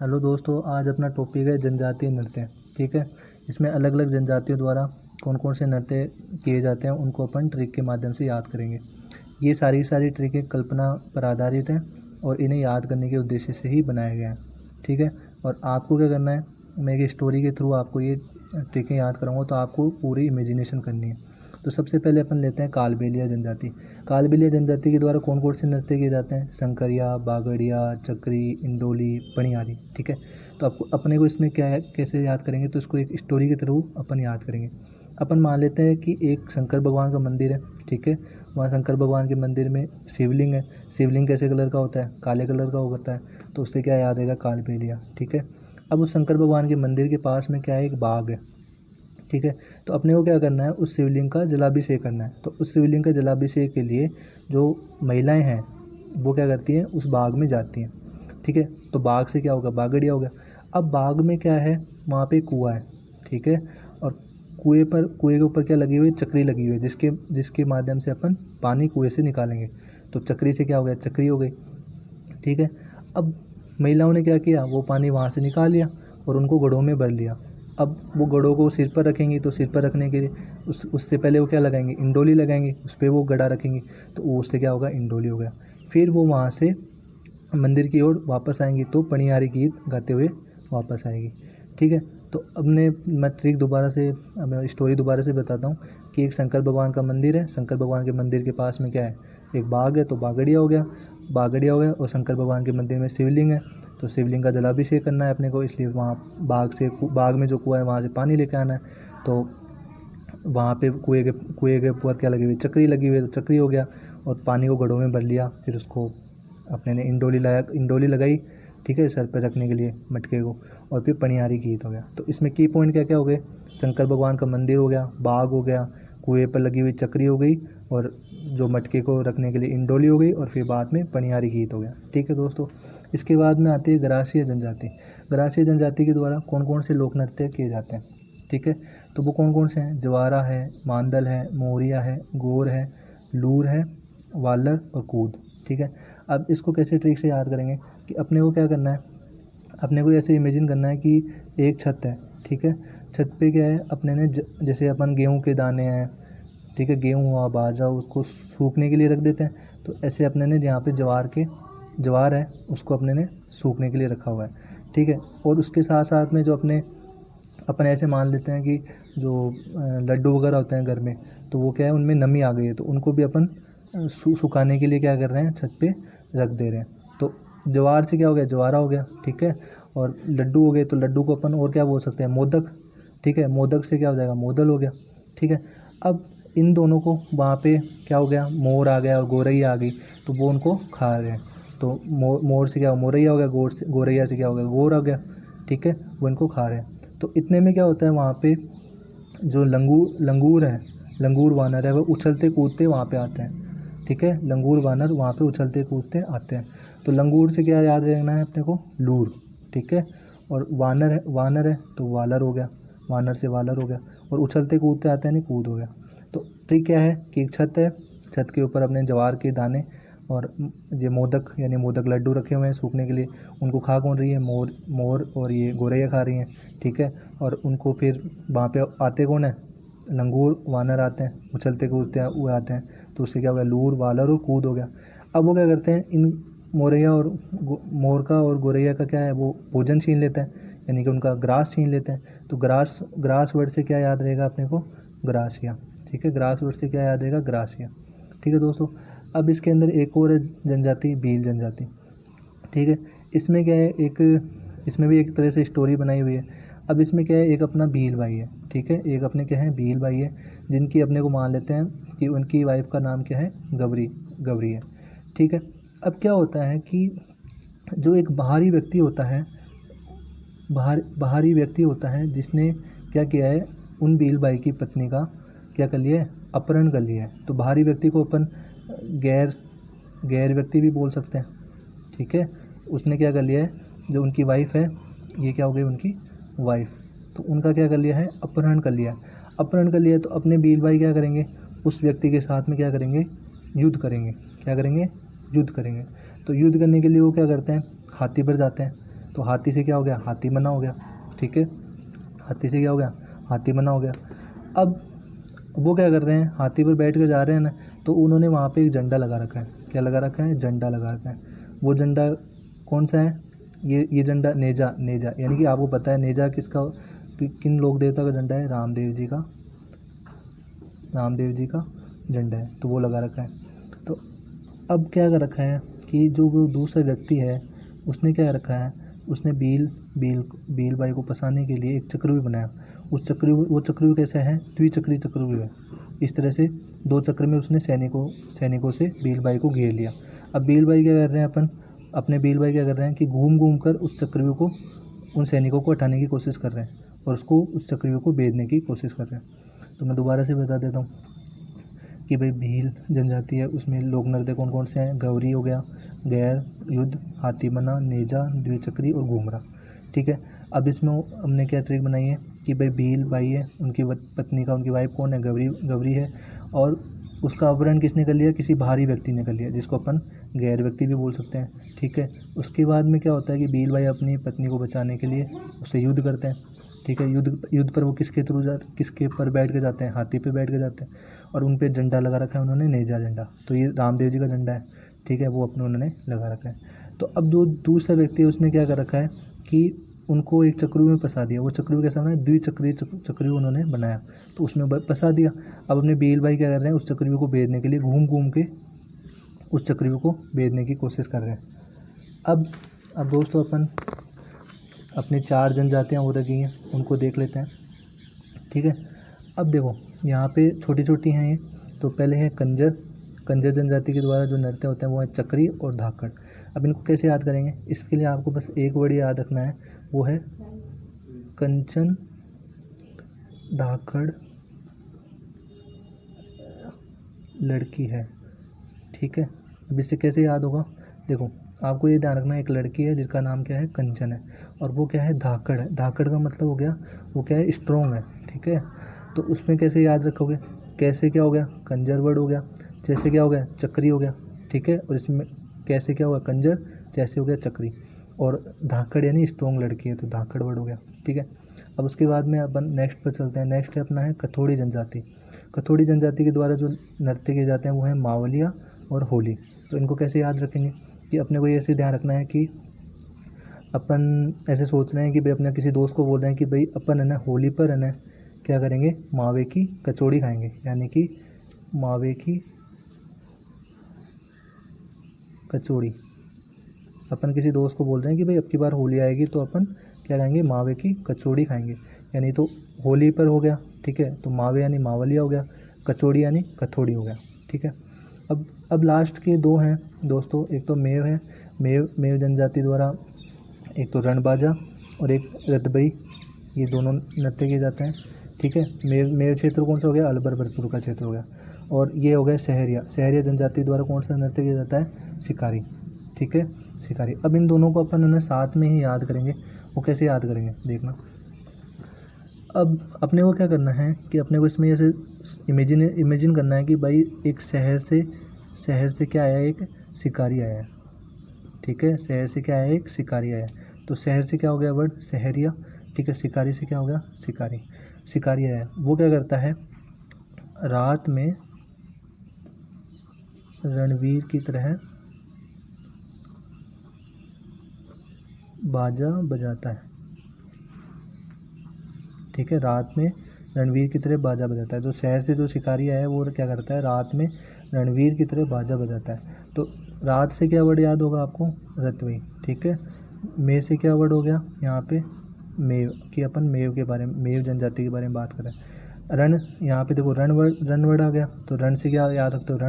Hello दोस्तों, आज अपना टॉपिक है जनजातीय नृत्य। ठीक है, इसमें अलग अलग जनजातियों द्वारा कौन कौन से नृत्य किए जाते हैं उनको अपन ट्रिक के माध्यम से याद करेंगे। ये सारी ट्रिकें कल्पना पर आधारित हैं और इन्हें याद करने के उद्देश्य से ही बनाया गया है। ठीक है, और आपको क्या करना है, मैं एक स्टोरी के थ्रू आपको ये ट्रिकें याद कराऊंगा, तो आपको पूरी इमेजिनेशन करनी है। तो सबसे पहले अपन लेते हैं कालबेलिया जनजाति। कालबेलिया जनजाति के द्वारा कौन कौन से नृत्य किए जाते हैं? शंकरिया, बागड़िया, चक्री, इंडोली, पनियारी। ठीक है, तो आपको अपने को इसमें क्या है, कैसे याद करेंगे, तो इसको एक स्टोरी के थ्रू अपन याद करेंगे। अपन मान लेते हैं कि एक शंकर भगवान का मंदिर है। ठीक है, वहाँ शंकर भगवान के मंदिर में शिवलिंग है। शिवलिंग कैसे कलर का होता है? काले कलर का होता है। तो उससे क्या याद आएगा? कालबेलिया। ठीक है, अब उस शंकर भगवान के मंदिर के पास में क्या है? एक बाग है। ठीक है, तो अपने को क्या करना है, उस शिवलिंग का जलाभिषेक करना है। तो उस शिवलिंग का जलाभिषेक के लिए जो महिलाएं हैं वो क्या करती हैं, उस बाग में जाती हैं। ठीक है, तो बाग से क्या होगा? बागड़िया हो गया। अब बाग में क्या है, वहाँ पे कुआं है। ठीक है, और कुएं के ऊपर क्या लगी हुई है? चक्री लगी हुई है, जिसके माध्यम से अपन पानी कुएं से निकालेंगे। तो चक्री से क्या हो गया? चक्री हो गई। ठीक है, अब महिलाओं ने क्या किया, वो पानी वहाँ से निकाल लिया और उनको घड़ों में भर लिया। अब वो घड़ों को सिर पर रखेंगी, तो सिर पर रखने के लिए उससे पहले वो क्या लगाएंगे? इंडोली लगाएंगे, उस पर वो घड़ा रखेंगी, तो वो उससे क्या होगा? इंडोली हो गया। फिर वो वहाँ से मंदिर की ओर वापस आएंगी, तो पनियारी गीत गाते हुए वापस आएगी। ठीक है, तो मैं ट्रिक दोबारा से, मैं स्टोरी दोबारा से बताता हूँ कि एक शंकर भगवान का मंदिर है। शंकर भगवान के मंदिर के पास में क्या है? एक बाग है, तो बागड़िया हो गया। और शंकर भगवान के मंदिर में शिवलिंग है, तो शिवलिंग का जलाभिषेक करना है अपने को, इसलिए वहाँ बाग में जो कुआं है वहाँ से पानी लेके आना है। तो वहाँ पे कुएं के ऊपर क्या लगी हुई? चक्री लगी हुई है, तो चक्री हो गया। और पानी को घड़ों में भर लिया, फिर उसको अपने ने इंडोली लगाई। ठीक है, सर पे रखने के लिए मटके को, और फिर पनियारी गीत हो गया। तो इसमें की पॉइंट क्या क्या हो गए? शंकर भगवान का मंदिर हो गया, बाग हो गया, कुएं पर लगी हुई चक्री हो गई, और जो मटके को रखने के लिए इंडोली हो गई, और फिर बाद में पनियारी गीत हो गया। ठीक है दोस्तों, इसके बाद में आती है गरासिया जनजाति। गरासिया जनजाति के द्वारा कौन कौन से लोक नृत्य किए जाते हैं? ठीक है, तो वो कौन कौन से हैं? जवारा है, मांदल है, मोरिया है, गोर है, लूर है, वालर और कूद। ठीक है, अब इसको कैसे ट्रिक से याद करेंगे कि अपने को क्या करना है, अपने को ऐसे इमेजिन करना है कि एक छत है। ठीक है, छत पे क्या है, अपने ने जैसे अपन गेहूं के दाने हैं, ठीक है, गेहूं हुआ, बाजरा, उसको सूखने के लिए रख देते हैं। तो ऐसे अपने ने यहाँ पे जवार है, उसको अपने ने सूखने के लिए रखा हुआ है। ठीक है, और उसके साथ साथ में जो अपन ऐसे मान लेते हैं कि जो लड्डू वगैरह होते हैं घर में, तो वो क्या है, उनमें नमी आ गई है, तो उनको भी अपन सुखाने के लिए क्या कर रहे हैं, छत पे रख दे रहे हैं। तो जवार से क्या हो गया? जवारा हो गया। ठीक है, और लड्डू हो गए, तो लड्डू को अपन और क्या बोल सकते हैं? मोदक। ठीक है, मोदक से क्या हो जाएगा? मोदल हो गया। ठीक है, अब इन दोनों को वहाँ पे क्या हो गया? मोर आ गया और गोरैया आ गई, तो वो उनको खा रहे हैं। तो मोर से क्या? मोरैया हो गया, गोरैया से क्या हो गया? गोर आ गया। ठीक है, वो इनको खा रहे हैं। तो इतने में क्या होता है, वहाँ पे जो लंगूर है, लंगूर वानर है, वो उछलते कूदते वहाँ पे आते हैं। ठीक है, लंगूर वानर वहाँ पे उछलते कूदते आते हैं। तो लंगूर से क्या याद रखना है अपने को? लूर। ठीक है, और वानर है तो वालर हो गया, वानर से वालर हो गया, और उछलते कूदते आते हैं, नहीं, कूद हो गया। तो ट्रिक क्या है कि एक छत है, छत के ऊपर अपने जवार के दाने और ये मोदक यानी मोदक लड्डू रखे हुए हैं सूखने के लिए। उनको खा कौन रही है? मोर और ये गोरैया खा रही हैं। ठीक है, और उनको फिर वहाँ पे आते कौन है? लंगूर वानर आते हैं, उछलते कूदते हुए आते हैं। तो उससे क्या हो गया? लूर, वालर और कूद हो गया। अब वो क्या करते हैं, इन मोर का और गोरैया का क्या है, वो भोजन छीन लेते हैं, यानी कि उनका ग्रास छीन लेते हैं। तो ग्रास वर्ड से क्या याद रहेगा अपने को? ग्रासिया। ठीक है, ग्रास वर्ड से क्या याद रहेगा? ग्रासिया। ठीक है दोस्तों, अब इसके अंदर एक और है जनजाति, भील जनजाति। ठीक है, इसमें क्या है, इसमें भी एक तरह से स्टोरी बनाई हुई है। अब इसमें क्या है, एक अपना भील भाई है। ठीक है, एक अपने क्या है, भील भाई है, जिनकी अपने को मान लेते हैं कि उनकी वाइफ का नाम क्या है? गवरी है। ठीक है, अब क्या होता है कि जो एक बाहरी व्यक्ति होता है जिसने क्या किया है, उन भील भाई की पत्नी का क्या कर लिया है? अपहरण कर लिया है। तो बाहरी व्यक्ति को अपन गैर व्यक्ति भी बोल सकते हैं। ठीक है, उसने क्या कर लिया है, जो उनकी वाइफ है, ये क्या हो गई? उनकी वाइफ। तो उनका क्या कर लिया है? अपहरण कर लिया। तो अपने भील भाई क्या करेंगे? उस व्यक्ति के साथ में क्या करेंगे? युद्ध करेंगे। क्या करेंगे? युद्ध करेंगे। तो युद्ध करने के लिए वो क्या करते हैं? हाथी पर जाते हैं। तो हाथी से क्या हो गया, हाथी मना हो गया। ठीक है, हाथी से क्या हो गया, हाथी मना हो गया। अब वो क्या कर रहे हैं, हाथी पर बैठ कर जा रहे हैं ना, तो उन्होंने वहाँ पे एक झंडा लगा रखा है। क्या लगा रखा है, झंडा लगा रखा है। वो झंडा कौन सा है, ये झंडा नेजा, नेजा यानी कि आपको पता है नेजा किसका, किन लोक देवता का झंडा है, रामदेव जी का, रामदेव जी का झंडा है, तो वो लगा रखा है। तो अब क्या कर रखा है कि जो वो दूसरा व्यक्ति है उसने क्या रखा है, उसने बील बाई को फंसाने के लिए एक चक्रव्यूह बनाया। उस चक्रव्यूह, वो चक्रव्यूह कैसा है, द्विचक्रीय चक्रव्यूह है। इस तरह से 2 चक्र में उसने सैनिकों से बील बाई को घेर लिया। अब बील बाई क्या कर रहे हैं, अपने बील बाई क्या कर रहे हैं कि घूम घूम कर उस चक्रव्यूह को, उन सैनिकों को हटाने की कोशिश कर रहे हैं और उसको, उस चक्रव्यूह को भेदने की कोशिश कर रहे हैं। तो मैं दोबारा से बता देता हूँ कि भाई भील जनजाति है, उसमें लोक नृत्य कौन कौन से हैं, गौरी हो गया, गैर, युद्ध, हाथी मना, नेजा, द्विचक्री और घूमरा। ठीक है, अब इसमें हमने क्या ट्रिक बनाई है कि भाई भील बाई है, उनकी पत्नी का, उनकी वाइफ कौन है, गौरी है, और उसका अपहरण किसने कर लिया, किसी बाहरी व्यक्ति ने कर लिया, जिसको अपन गैर व्यक्ति भी बोल सकते हैं। ठीक है, उसके बाद में क्या होता है कि भील बाई अपनी पत्नी को बचाने के लिए उससे युद्ध करते हैं। ठीक है, युद्ध पर वो किसके पर बैठ के जाते हैं, हाथी पे बैठ के जाते हैं, और उन पे झंडा लगा रखा है उन्होंने, नेजा झंडा। तो ये रामदेव जी का झंडा है। ठीक है, वो अपने उन्होंने लगा रखा है। तो अब जो दूसरा व्यक्ति है उसने क्या कर रखा है कि उनको एक चक्रव्यूह में फंसा दिया। वो चक्रव्यूह कैसा बनाया, द्विचक्रीय चक्रव्यूह उन्होंने बनाया, तो उसमें फंसा दिया। अब अपने बील भाई क्या कर रहे हैं, उस चक्रव्यूह को भेदने के लिए घूम घूम के उस चक्रव्यूह को भेदने की कोशिश कर रहे हैं। अब दोस्तों अपन अपनी 4 जनजातियाँ हो रखी हैं, उनको देख लेते हैं। ठीक है, अब देखो यहाँ पे छोटी छोटी हैं ये। तो पहले है कंजर जनजाति के द्वारा जो नृत्य होते हैं वो है चक्री और धाकड़। अब इनको कैसे याद करेंगे, इसके लिए आपको बस एक वर्ड याद रखना है, वो है कंचन, धाकड़, लड़की है। ठीक है, अब इससे कैसे याद होगा, देखो आपको ये ध्यान रखना है, एक लड़की है जिसका नाम क्या है, कंचन है, और वो क्या है, धाकड़ है। धाकड़ का मतलब हो गया, वो क्या है, स्ट्रॉन्ग है। ठीक है, तो उसमें कैसे याद रखोगे, कैसे क्या हो गया, कंजर वर्ड हो गया, जैसे क्या हो गया, चक्री हो गया। ठीक है, और इसमें कैसे क्या हुआ, कंजर, जैसे हो गया चक्री, और धाकड़ यानी स्ट्रॉन्ग लड़की है, तो धाकड़ वर्ड हो गया। ठीक है, अब उसके बाद में अपन नेक्स्ट पर चलते हैं। नेक्स्ट है अपना है कथोड़ी जनजाति। कथोड़ी जनजाति के द्वारा जो नृत्य किए जाते हैं वो है मावलिया और होली। तो इनको कैसे याद रखेंगे कि अपने को ये ऐसे ध्यान रखना है कि अपन ऐसे सोच रहे हैं कि भाई अपने किसी दोस्त को बोल रहे हैं कि भाई अपन है ना होली पर है ना क्या करेंगे, मावे की कचौड़ी खाएंगे, यानी कि मावे की कचौड़ी। अपन किसी दोस्त को बोल रहे हैं कि भाई अब की बार होली आएगी तो अपन क्या खाएंगे, मावे की कचौड़ी खाएंगे, यानी तो होली पर हो गया। ठीक है, तो मावे यानी मावलिया हो गया, कचौड़ी यानी कथौड़ी हो गया। ठीक है, अब लास्ट के 2 हैं दोस्तों, एक तो मेव है, मेव जनजाति द्वारा एक तो रणबाजा और एक रतबई, ये दोनों नृत्य किए जाते हैं। ठीक है, मेव क्षेत्र कौन सा हो गया, अलबर भरतपुर का क्षेत्र हो गया, और ये हो गया सहरिया जनजाति द्वारा कौन सा नृत्य किया जाता है, शिकारी। ठीक है, शिकारी। अब इन दोनों को अपन उन्हें साथ में ही याद करेंगे। वो कैसे याद करेंगे देखना, अब अपने को क्या करना है कि अपने को इसमें ऐसे इमेजिन करना है कि भाई एक शहर से क्या आया, एक शिकारी आया है। ठीक है, शहर से क्या आया, एक शिकारी आया है, तो शहर से क्या हो गया वर्ड, सहरिया। ठीक है, शिकारी से क्या हो गया, शिकारी आया है। वो क्या करता है, रात में रणवीर की तरह बाजा बजाता है। ठीक है, रात में रणवीर की तरह बाजा बजाता है। तो शहर से जो शिकारी आया है वो क्या करता है, रात में रणवीर की तरह बाजा बजाता है। तो रात से क्या वर्ड याद होगा आपको, रतवई। ठीक है, मे से क्या वर्ड हो गया यहाँ पे, मेव, कि अपन मेव के बारे में, मेव जनजाति के बारे में बात करें। रण, यहाँ पे देखो रण वर्ड आ गया, तो रण से क्या याद रखते हो,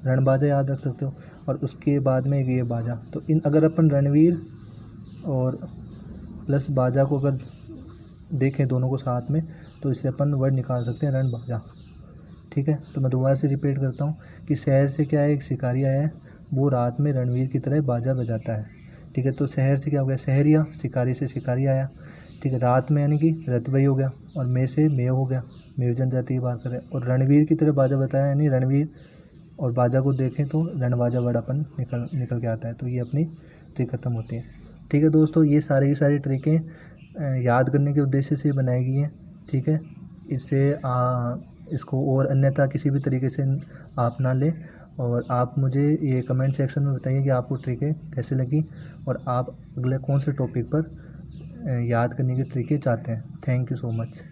रण बाजा याद रख सकते हो, और उसके बाद में ये बाजा। तो इन अगर अपन रणवीर और प्लस बाजा को अगर देखें दोनों को साथ में, तो इससे अपन वर्ड निकाल सकते हैं, रण बाजा। ठीक है, तो मैं दोबारा से रिपीट करता हूँ कि शहर से क्या है, एक शिकारी आया है, वो रात में रणवीर की तरह बाजा बजाता है। ठीक है, तो शहर से क्या हो गया, सहरिया, शिकारी से शिकारी आया। ठीक है, रात में यानी कि रतवई हो गया, और मे से मेव हो गया, मेव जनजाति की बात करें, और रणवीर की तरह बाजा बताया यानी रणवीर, और बाजा को देखें तो रणबाजा वर्ड अपन निकल के आता है। तो ये अपनी ट्रिक खत्म होती है। ठीक है दोस्तों, ये सारी की सारी ट्रिकें याद करने के उद्देश्य से बनाई गई हैं। ठीक है, इससे इसको और अन्यथा किसी भी तरीके से आप ना लें। और आप मुझे ये कमेंट सेक्शन में बताइए कि आपको ट्रिकें कैसे लगी और आप अगले कौन से टॉपिक पर याद करने की ट्रिकें चाहते हैं। Thank you so much.